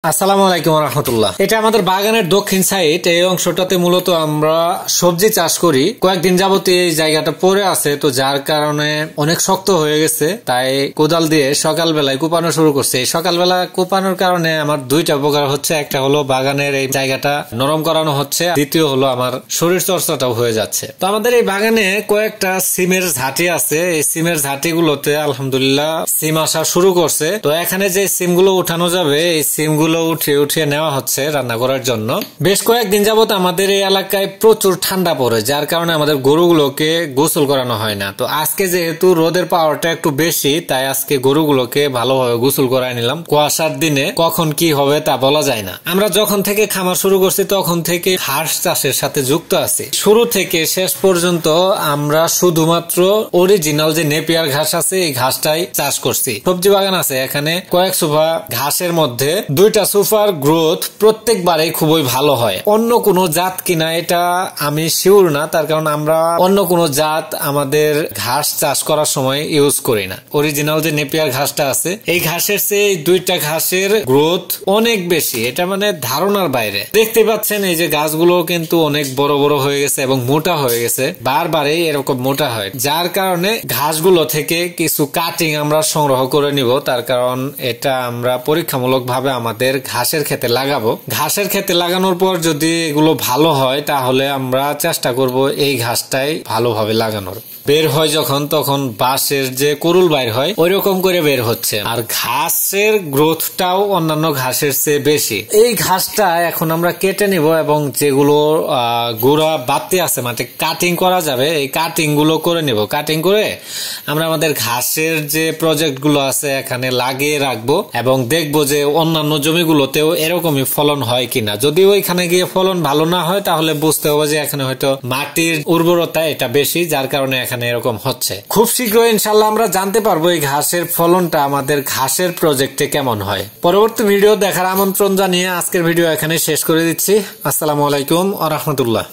আসসালামু আলাইকুম রহমতুল্লাহ। এটা আমাদের বাগানের দক্ষিণ সাইড। এই অংশটাতে মূলত আমরা সবজি চাষ করি। কয়েকদিন যাবত এই জায়গাটা পড়ে আছে, তো যার কারণে অনেক শক্ত হয়ে গেছে, তাই কোদাল দিয়ে সকালবেলায় কোপানো শুরু করছে। এই সকালবেলা কোপানোর কারণে আমার দুইটা উপকার হচ্ছে। একটা হলো বাগানের এই জায়গাটা নরম করানো হচ্ছে, দ্বিতীয় হলো আমার শরীর চর্চাটাও হয়ে যাচ্ছে। তো আমাদের এই বাগানে কয়েকটা সিমের ঝাঁটি আছে। এই সিমের ঝাঁটি গুলোতে আলহামদুলিল্লাহ সিম আসা শুরু করছে। তো এখানে যে সিম গুলো উঠানো যাবে, এই সিম গুলো উঠিয়ে নেওয়া হচ্ছে রান্না করার জন্য। বেশ কয়েকদিন যাবত আমাদের এই এলাকায় প্রচুর ঠান্ডা পড়ে, যার কারণে আমাদের গরুগুলোকে গোসল করানো হয় না। তো আজকে যেহেতু রোদের পাওয়ারটা একটু বেশি, তাই আজকে গরুগুলোকে ভালোভাবে গোসল করাই নিলাম। কুয়াশার দিনে কখন কি হবে তা বলা যায় না। আমরা যখন থেকে খামার শুরু করছি তখন থেকে হাঁস চাষের সাথে যুক্ত আছি। শুরু থেকে শেষ পর্যন্ত আমরা শুধুমাত্র অরিজিনাল যে নেপিয়ার ঘাস আছে এই ঘাসটাই চাষ করছি। সবজি বাগান আছে এখানে কয়েক সোফা, ঘাসের মধ্যে দুইটা সোফার গ্রোথ প্রত্যেকবারেই খুবই ভালো হয়। অন্য কোনো জাত কিনা এটা আমি শিওর না, তার কারণ আমরা অন্য কোনো জাত আমাদের ঘাস চাষ করার সময় ইউজ করি না। অরিজিনাল যে নেপিয়ার ঘাসটা আছে এই ঘাসের চেয়ে দুইটা ঘাসের গ্রোথ অনেক বেশি, এটা মানে ধারণার বাইরে। দেখতে পাচ্ছেন এই যে গাছগুলো কিন্তু অনেক বড় বড় হয়ে গেছে এবং মোটা হয়ে গেছে, বারবারই এরকম মোটা হয়, যার কারণে ঘাসগুলো থেকে কিছু কাটিং আমরা সংগ্রহ করে নিব। তার কারণ এটা আমরা পরীক্ষামূলক ভাবে আমাদের ঘাসের ক্ষেতে লাগাবো। ঘাসের ক্ষেতে লাগানোর পর যদি এগুলো ভালো হয় তাহলে আমরা চেষ্টা করব এই ঘাসটাই ভালোভাবে লাগানোর। বের হয় যখন তখন বাঁশের যে কুরুল বাইর হয় ওই রকম করে বের হচ্ছে, আর ঘাসের গ্রোথটাও অন্যান্য ঘাসের চেয়ে বেশি। এই ঘাসটা এখন আমরা কেটে নিব এবং যেগুলো গোড়া বাড়তে আছে মাঠে কাটিং করা যাবে এই কাটিং গুলো করে নিব। কাটিং করে আমরা আমাদের ঘাসের যে প্রজেক্ট গুলো আছে এখানে লাগিয়ে রাখবো এবং দেখবো যে অন্যান্য জমিগুলোতেও এরকমই ফলন হয় কিনা। যদি ওইখানে গিয়ে ফলন ভালো না হয় তাহলে বুঝতে হবে যে এখানে হয়তো মাটির উর্বরতা এটা বেশি, যার কারণে এখানে এরকম হচ্ছে। খুব শীঘ্রই ইনশাল্লাহ আমরা জানতে পারবো এই ঘাসের ফলনটা আমাদের ঘাসের প্রজেক্টে কেমন হয়। পরবর্তী ভিডিও দেখার আমন্ত্রণ জানিয়ে আজকের ভিডিও এখানে শেষ করে দিচ্ছি। আসসালামু আলাইকুম ওয়া রাহমাতুল্লাহ।